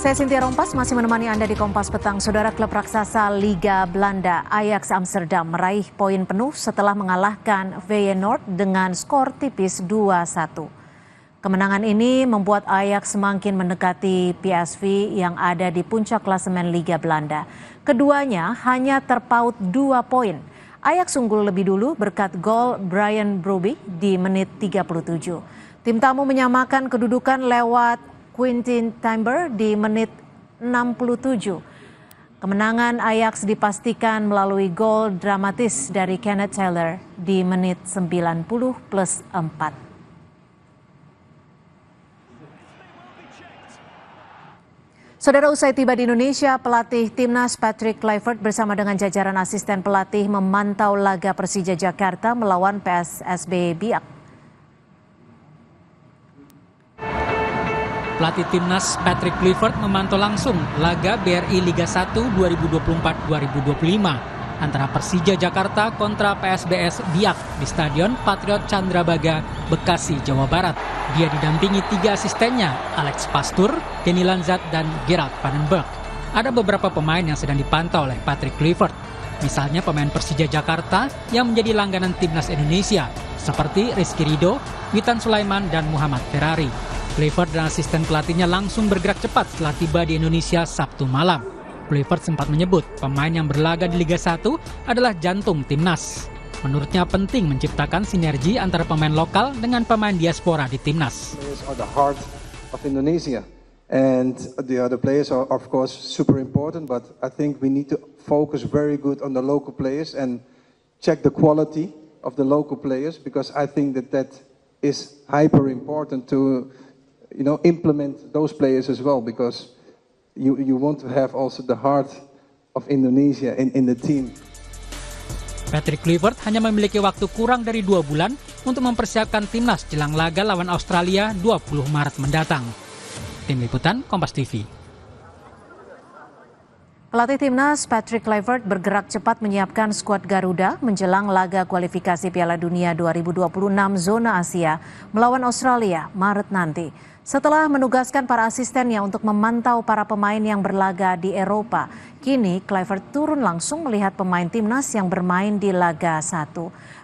Saya Cynthia Rompas masih menemani Anda di Kompas Petang. Saudara, klub raksasa Liga Belanda Ajax Amsterdam meraih poin penuh setelah mengalahkan Feyenoord dengan skor tipis 2-1. Kemenangan ini membuat Ajax semakin mendekati PSV yang ada di puncak klasemen Liga Belanda. Keduanya hanya terpaut 2 poin. Ajax unggul lebih dulu berkat gol Brian Brobby di menit 37. Tim tamu menyamakan kedudukan lewat Quintin Timber di menit 67. Kemenangan Ajax dipastikan melalui gol dramatis dari Kenneth Taylor di menit 90+4. Saudara, usai tiba di Indonesia, pelatih Timnas Patrick Kluivert bersama dengan jajaran asisten pelatih memantau laga Persija Jakarta melawan PSSB Biak. Pelatih Timnas Patrick Kluivert memantau langsung laga BRI Liga 1 2024-2025 antara Persija Jakarta kontra PSBS Biak di Stadion Patriot Candrabaga, Bekasi, Jawa Barat. Dia didampingi 3 asistennya, Alex Pastur, Denny Lanzat, dan Gerald Vandenberg. Ada beberapa pemain yang sedang dipantau oleh Patrick Kluivert. Misalnya pemain Persija Jakarta yang menjadi langganan Timnas Indonesia, seperti Rizky Ridho, Witan Sulaiman, dan Muhammad Ferrari. Kluivert dan asisten pelatihnya langsung bergerak cepat setelah tiba di Indonesia Sabtu malam. Kluivert sempat menyebut pemain yang berlaga di Liga 1 adalah jantung timnas. Menurutnya penting menciptakan sinergi antara pemain lokal dengan pemain diaspora di timnas. Are the heart of Indonesia, and the other players are of course super important, but I think we need to focus very good on the local players and check the quality of the local players, because I think that is hyper important to implement those players as well, because you want to have also the heart of Indonesia in the team. Patrick Kluivert hanya memiliki waktu kurang dari 2 bulan untuk mempersiapkan timnas jelang laga lawan Australia 20 Maret mendatang. Tim Liputan Kompas TV. Pelatih Timnas Patrick Kluivert bergerak cepat menyiapkan skuad Garuda menjelang laga kualifikasi Piala Dunia 2026 zona Asia melawan Australia Maret nanti. Setelah menugaskan para asistennya untuk memantau para pemain yang berlaga di Eropa, kini Kluivert turun langsung melihat pemain timnas yang bermain di laga 1.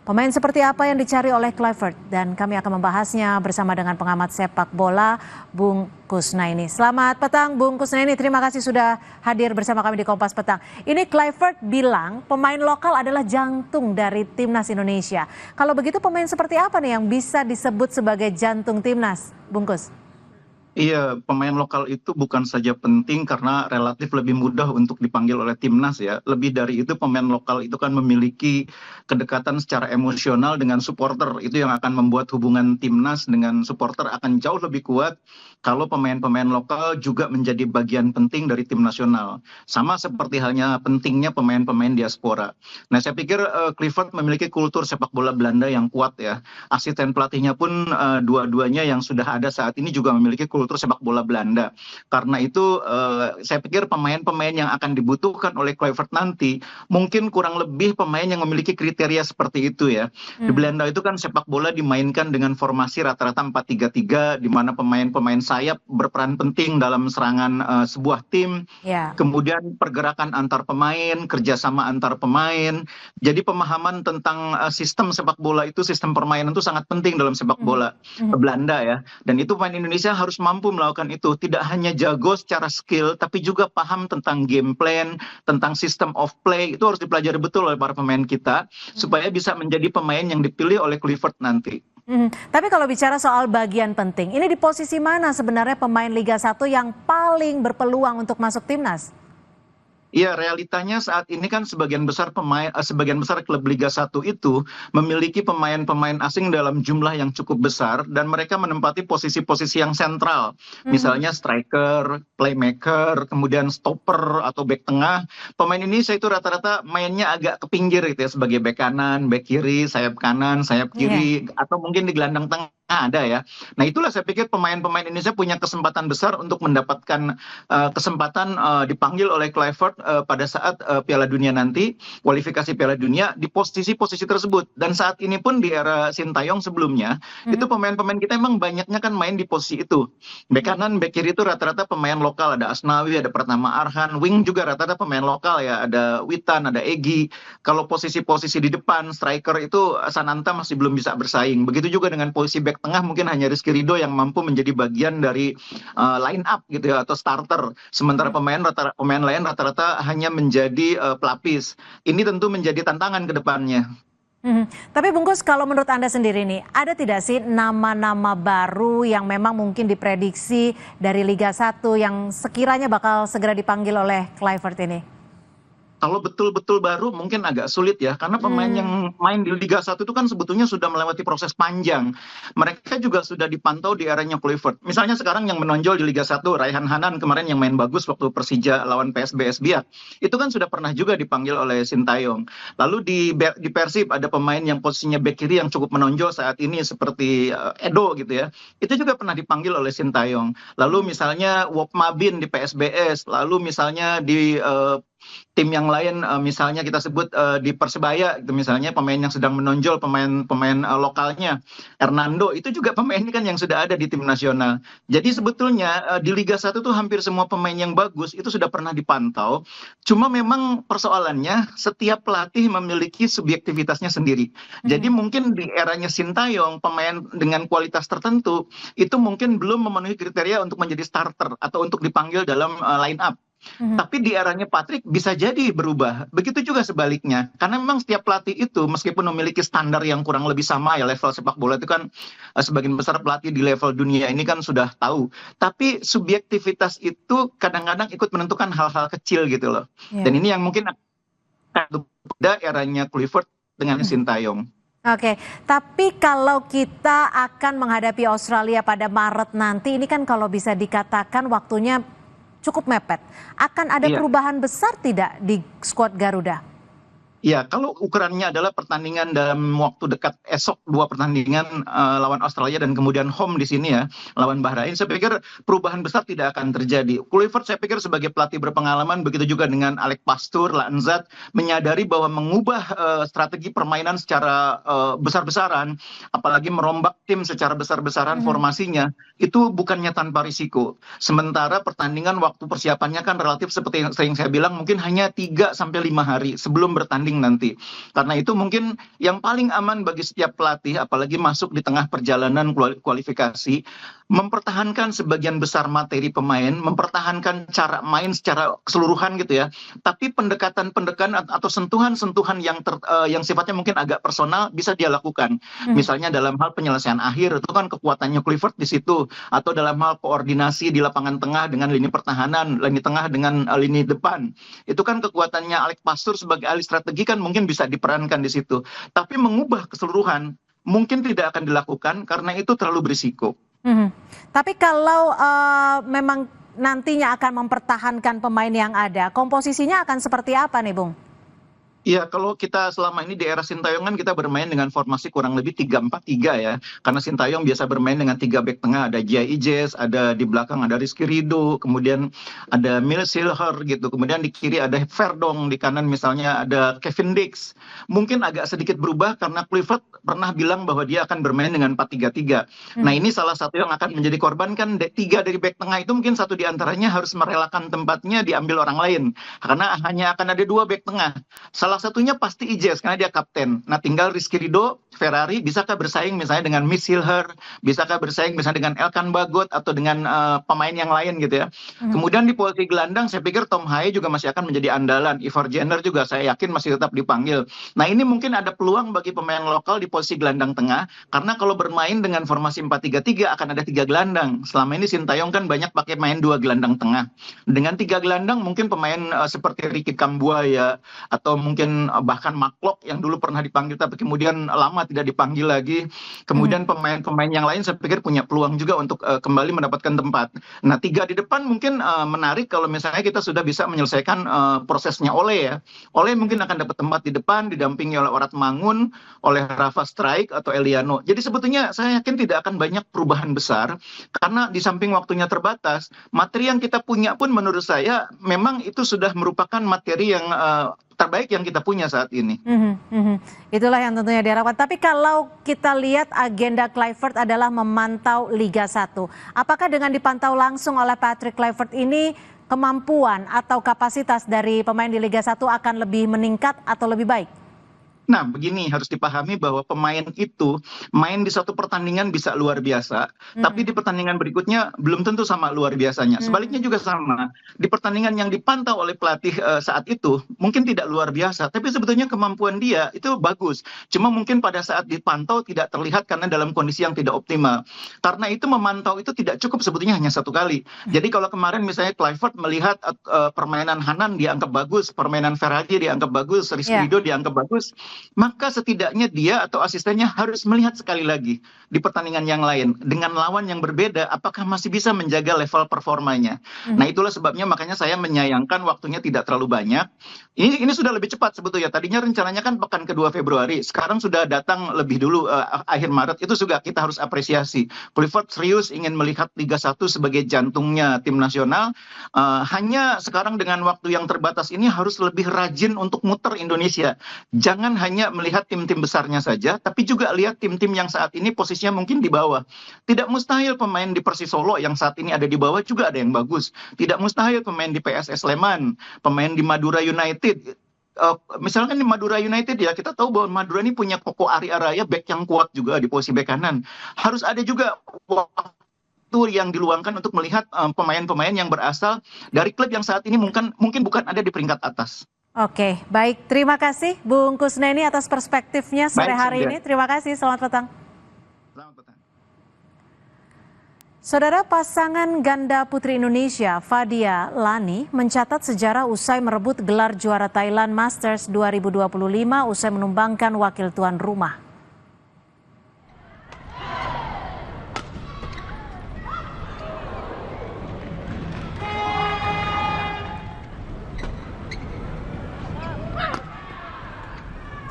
Pemain seperti apa yang dicari oleh Kluivert? Dan kami akan membahasnya bersama dengan pengamat sepak bola, Bung Kusnaini. Selamat petang, Bung Kusnaini. Terima kasih sudah hadir bersama kami di Kompas Petang. Ini Kluivert bilang pemain lokal adalah jantung dari timnas Indonesia. Kalau begitu pemain seperti apa nih yang bisa disebut sebagai jantung timnas, Bung Kus? Iya, pemain lokal itu bukan saja penting karena relatif lebih mudah untuk dipanggil oleh timnas ya. Lebih dari itu, pemain lokal itu kan memiliki kedekatan secara emosional dengan supporter. Itu yang akan membuat hubungan timnas dengan supporter akan jauh lebih kuat kalau pemain-pemain lokal juga menjadi bagian penting dari tim nasional. Sama seperti halnya pentingnya pemain-pemain diaspora. Nah, saya pikir Kluivert memiliki kultur sepak bola Belanda yang kuat ya. Asisten pelatihnya pun dua-duanya yang sudah ada saat ini juga memiliki kultur sepak bola Belanda. Karena itu saya pikir pemain-pemain yang akan dibutuhkan oleh Kluivert nanti mungkin kurang lebih pemain yang memiliki kriteria seperti itu ya. Di Belanda itu kan sepak bola dimainkan dengan formasi rata-rata 4-3-3, di mana pemain-pemain sayap berperan penting dalam serangan sebuah tim. Kemudian pergerakan antar pemain, kerjasama antar pemain. Jadi pemahaman tentang sistem sepak bola itu, sistem permainan itu sangat penting dalam sepak bola Belanda ya. Dan itu pemain Indonesia harus mampu melakukan itu. Tidak hanya jago secara skill, tapi juga paham tentang game plan, tentang system of play. Itu harus dipelajari betul oleh para pemain kita, supaya bisa menjadi pemain yang dipilih oleh Kluivert nanti. Tapi kalau bicara soal bagian penting, ini di posisi mana sebenarnya pemain Liga 1 yang paling berpeluang untuk masuk timnas? Iya, realitanya saat ini kan sebagian besar klub Liga 1 itu memiliki pemain-pemain asing dalam jumlah yang cukup besar dan mereka menempati posisi-posisi yang sentral. Misalnya striker, playmaker, kemudian stopper atau back tengah. Pemain ini saya itu rata-rata mainnya agak ke pinggir gitu ya, sebagai back kanan, back kiri, sayap kanan, sayap kiri, atau mungkin di gelandang tengah ada ya. Nah itulah saya pikir pemain-pemain Indonesia punya kesempatan besar untuk mendapatkan kesempatan dipanggil oleh Kluivert pada saat Piala Dunia nanti, kualifikasi Piala Dunia di posisi-posisi tersebut. Dan saat ini pun di era Sintayong sebelumnya, itu pemain-pemain kita emang banyaknya kan main di posisi itu. Bek kanan, bek kiri itu rata-rata pemain lokal, ada Asnawi, ada Pratama Arhan, wing juga rata-rata pemain lokal ya, ada Witan, ada Egy. Kalau posisi-posisi di depan, striker itu Sananta masih belum bisa bersaing. Begitu juga dengan posisi bek tengah mungkin hanya Rizky Ridho yang mampu menjadi bagian dari line up gitu ya atau starter. Sementara pemain lain rata-rata hanya menjadi pelapis. Ini tentu menjadi tantangan ke depannya. Tapi Bungkus, kalau menurut Anda sendiri nih, ada tidak sih nama-nama baru yang memang mungkin diprediksi dari Liga 1 yang sekiranya bakal segera dipanggil oleh Kluivert ini? Kalau betul-betul baru mungkin agak sulit ya, karena pemain yang main di Liga 1 itu kan sebetulnya sudah melewati proses panjang. Mereka juga sudah dipantau di eranya Kluivert. Misalnya sekarang yang menonjol di Liga 1, Raihan Hanan kemarin yang main bagus waktu Persija lawan PSBS Biak. Itu kan sudah pernah juga dipanggil oleh Sintayong. Lalu di Persib ada pemain yang posisinya bek kiri yang cukup menonjol saat ini seperti Edo gitu ya. Itu juga pernah dipanggil oleh Sintayong. Lalu misalnya Wop Mabin di PSBS, lalu misalnya di tim yang lain misalnya kita sebut di Persebaya itu misalnya pemain yang sedang menonjol pemain lokalnya Hernando itu juga pemain ini kan yang sudah ada di tim nasional. Jadi sebetulnya di Liga 1 tuh hampir semua pemain yang bagus itu sudah pernah dipantau. Cuma memang persoalannya setiap pelatih memiliki subjektivitasnya sendiri. Jadi mungkin di eranya Sintayong pemain dengan kualitas tertentu itu mungkin belum memenuhi kriteria untuk menjadi starter atau untuk dipanggil dalam line up. Tapi di eranya Patrick bisa jadi berubah. Begitu juga sebaliknya. Karena memang setiap pelatih itu meskipun memiliki standar yang kurang lebih sama ya, level sepak bola itu kan sebagian besar pelatih di level dunia ini kan sudah tahu. Tapi subjektivitas itu kadang-kadang ikut menentukan hal-hal kecil gitu loh. Dan ini yang mungkin ada eranya Kluivert dengan Sintayong. Oke, tapi kalau kita akan menghadapi Australia pada Maret nanti, ini kan kalau bisa dikatakan waktunya cukup mepet. Akan ada perubahan besar tidak di skuad Garuda? Ya, kalau ukurannya adalah pertandingan dalam waktu dekat esok 2 pertandingan lawan Australia dan kemudian home di sini ya lawan Bahrain, saya pikir perubahan besar tidak akan terjadi. Kluivert saya pikir sebagai pelatih berpengalaman, begitu juga dengan Alex Pastoor, Lanzat menyadari bahwa mengubah strategi permainan secara besar-besaran, apalagi merombak tim secara besar-besaran formasinya itu bukannya tanpa risiko. Sementara pertandingan waktu persiapannya kan relatif seperti yang sering saya bilang mungkin hanya 3 sampai 5 hari sebelum bertanding nanti. Karena itu mungkin yang paling aman bagi setiap pelatih apalagi masuk di tengah perjalanan kualifikasi mempertahankan sebagian besar materi pemain, mempertahankan cara main secara keseluruhan gitu ya. Tapi pendekatan-pendekatan atau sentuhan-sentuhan yang sifatnya mungkin agak personal bisa dia lakukan. Misalnya dalam hal penyelesaian akhir itu kan kekuatannya Kluivert di situ, atau dalam hal koordinasi di lapangan tengah dengan lini pertahanan, lini tengah dengan lini depan. Itu kan kekuatannya Alex Pastoor sebagai ahli strategi kan mungkin bisa diperankan di situ. Tapi mengubah keseluruhan mungkin tidak akan dilakukan karena itu terlalu berisiko. Tapi kalau memang nantinya akan mempertahankan pemain yang ada, komposisinya akan seperti apa nih, Bung? Iya, kalau kita selama ini di era Sintayong kan kita bermain dengan formasi kurang lebih 3-4-3 ya. Karena Sintayong biasa bermain dengan 3 bek tengah, ada Jai Ijes, ada di belakang ada Rizky Ridho, kemudian ada Mil Silher gitu. Kemudian di kiri ada Verdong, di kanan misalnya ada Kevin Dix. Mungkin agak sedikit berubah karena Kluivert pernah bilang bahwa dia akan bermain dengan 4-3-3. Nah, ini salah satu yang akan menjadi korban kan 3 dari bek tengah itu mungkin satu di antaranya harus merelakan tempatnya diambil orang lain. Karena hanya akan ada 2 bek tengah. Salah satunya pasti Ijes karena dia kapten. Nah, tinggal Rizky Ridho, Ferrari bisakah bersaing misalnya dengan Miss Silher, bisakah bersaing misalnya dengan Elkan Bagot atau dengan pemain yang lain gitu ya. Kemudian di posisi gelandang saya pikir Tom Haye juga masih akan menjadi andalan. Ivar Jenner juga saya yakin masih tetap dipanggil. Nah, ini mungkin ada peluang bagi pemain lokal di posisi gelandang tengah karena kalau bermain dengan formasi 4-3-3 akan ada 3 gelandang. Selama ini Sintayong kan banyak pakai main 2 gelandang tengah. Dengan 3 gelandang mungkin pemain seperti Ricky Kambuaya atau mungkin mungkin bahkan Maklok yang dulu pernah dipanggil tapi kemudian lama tidak dipanggil lagi. Kemudian pemain-pemain yang lain saya pikir punya peluang juga untuk kembali mendapatkan tempat. Nah, 3 di depan mungkin menarik kalau misalnya kita sudah bisa menyelesaikan prosesnya Ole ya. Ole mungkin akan dapat tempat di depan didampingi oleh Orat Mangun, oleh Rafa Strike atau Eliano. Jadi sebetulnya saya yakin tidak akan banyak perubahan besar karena di samping waktunya terbatas, materi yang kita punya pun menurut saya memang itu sudah merupakan materi yang terbaik yang kita punya saat ini. Itulah yang tentunya diharapkan. Tapi kalau kita lihat agenda Kluivert adalah memantau Liga 1. Apakah dengan dipantau langsung oleh Patrick Kluivert ini kemampuan atau kapasitas dari pemain di Liga 1 akan lebih meningkat atau lebih baik? Nah, begini harus dipahami bahwa pemain itu main di satu pertandingan bisa luar biasa, tapi di pertandingan berikutnya belum tentu sama luar biasanya. Sebaliknya juga sama. Di pertandingan yang dipantau oleh pelatih saat itu mungkin tidak luar biasa, tapi sebetulnya kemampuan dia itu bagus. Cuma mungkin pada saat dipantau tidak terlihat karena dalam kondisi yang tidak optimal. Karena itu memantau itu tidak cukup sebetulnya hanya satu kali. Jadi kalau kemarin misalnya Kluivert melihat permainan Hanan dianggap bagus, permainan Ferrari dianggap bagus, Rizky Ridho dianggap bagus, maka setidaknya dia atau asistennya harus melihat sekali lagi di pertandingan yang lain dengan lawan yang berbeda apakah masih bisa menjaga level performanya. Nah, itulah sebabnya makanya saya menyayangkan waktunya tidak terlalu banyak. Ini sudah lebih cepat sebetulnya. Tadinya rencananya kan pekan ke-2 Februari, sekarang sudah datang lebih dulu akhir Maret. Itu juga kita harus apresiasi. Kluivert serius ingin melihat Liga 1 sebagai jantungnya tim nasional. Hanya sekarang dengan waktu yang terbatas ini harus lebih rajin untuk muter Indonesia. Jangan hanya melihat tim-tim besarnya saja, tapi juga lihat tim-tim yang saat ini posisinya mungkin di bawah. Tidak mustahil pemain di Persis Solo yang saat ini ada di bawah juga ada yang bagus. Tidak mustahil pemain di PSS Sleman, pemain di Madura United. Misalkan di Madura United ya, kita tahu bahwa Madura ini punya Koko Ari Araya, back yang kuat juga di posisi back kanan. Harus ada juga waktu yang diluangkan untuk melihat pemain-pemain yang berasal dari klub yang saat ini mungkin bukan ada di peringkat atas. Oke, baik. Terima kasih Bung Kusneni atas perspektifnya sore hari ini. Terima kasih, selamat petang. Selamat petang. Saudara, pasangan ganda putri Indonesia, Fadia Lani, mencatat sejarah usai merebut gelar juara Thailand Masters 2025 usai menumbangkan wakil tuan rumah.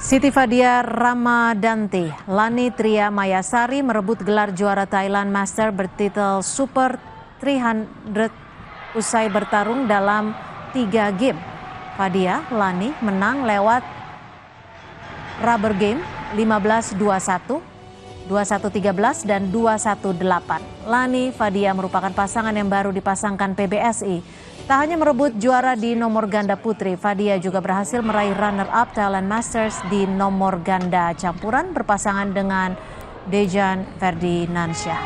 Siti Fadia Ramadanti Lani Tria Mayasari merebut gelar juara Thailand Master bertitel Super 300 usai bertarung dalam 3 game. Fadia Lani menang lewat rubber game 15-21, 21-13 dan 21-8. Lani Fadia merupakan pasangan yang baru dipasangkan PBSI. Tak hanya merebut juara di nomor ganda putri, Fadia juga berhasil meraih runner-up Thailand Masters di nomor ganda campuran berpasangan dengan Dejan Ferdinansyah.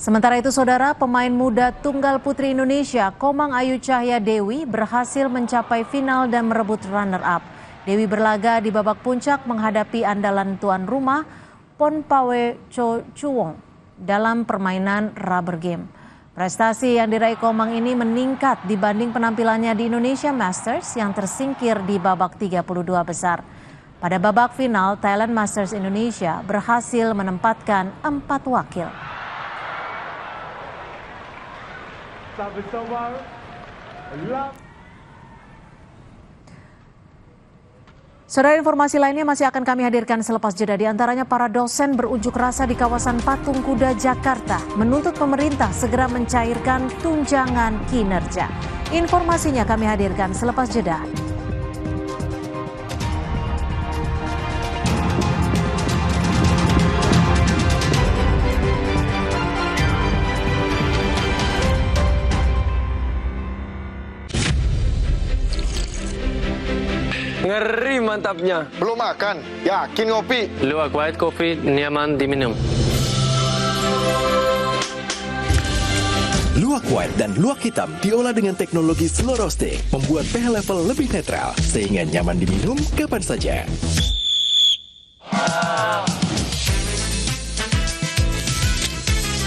Sementara itu, saudara, pemain muda tunggal putri Indonesia, Komang Ayu Cahya Dewi, berhasil mencapai final dan merebut runner-up. Dewi berlaga di babak puncak menghadapi andalan tuan rumah Ponpawe Chuwong dalam permainan rubber game. Prestasi yang diraih Komang ini meningkat dibanding penampilannya di Indonesia Masters yang tersingkir di babak 32 besar. Pada babak final, Thailand Masters Indonesia berhasil menempatkan 4 wakil. Saudara, informasi lainnya masih akan kami hadirkan selepas jeda. Di antaranya para dosen berunjuk rasa di kawasan Patung Kuda, Jakarta menuntut pemerintah segera mencairkan tunjangan kinerja. Informasinya kami hadirkan selepas jeda. Ngeri mantapnya. Belum makan? Yakin ngopi? Luwak white coffee nyaman diminum. Luwak white dan luwak hitam diolah dengan teknologi slow roasting, membuat pH level lebih netral sehingga nyaman diminum kapan saja.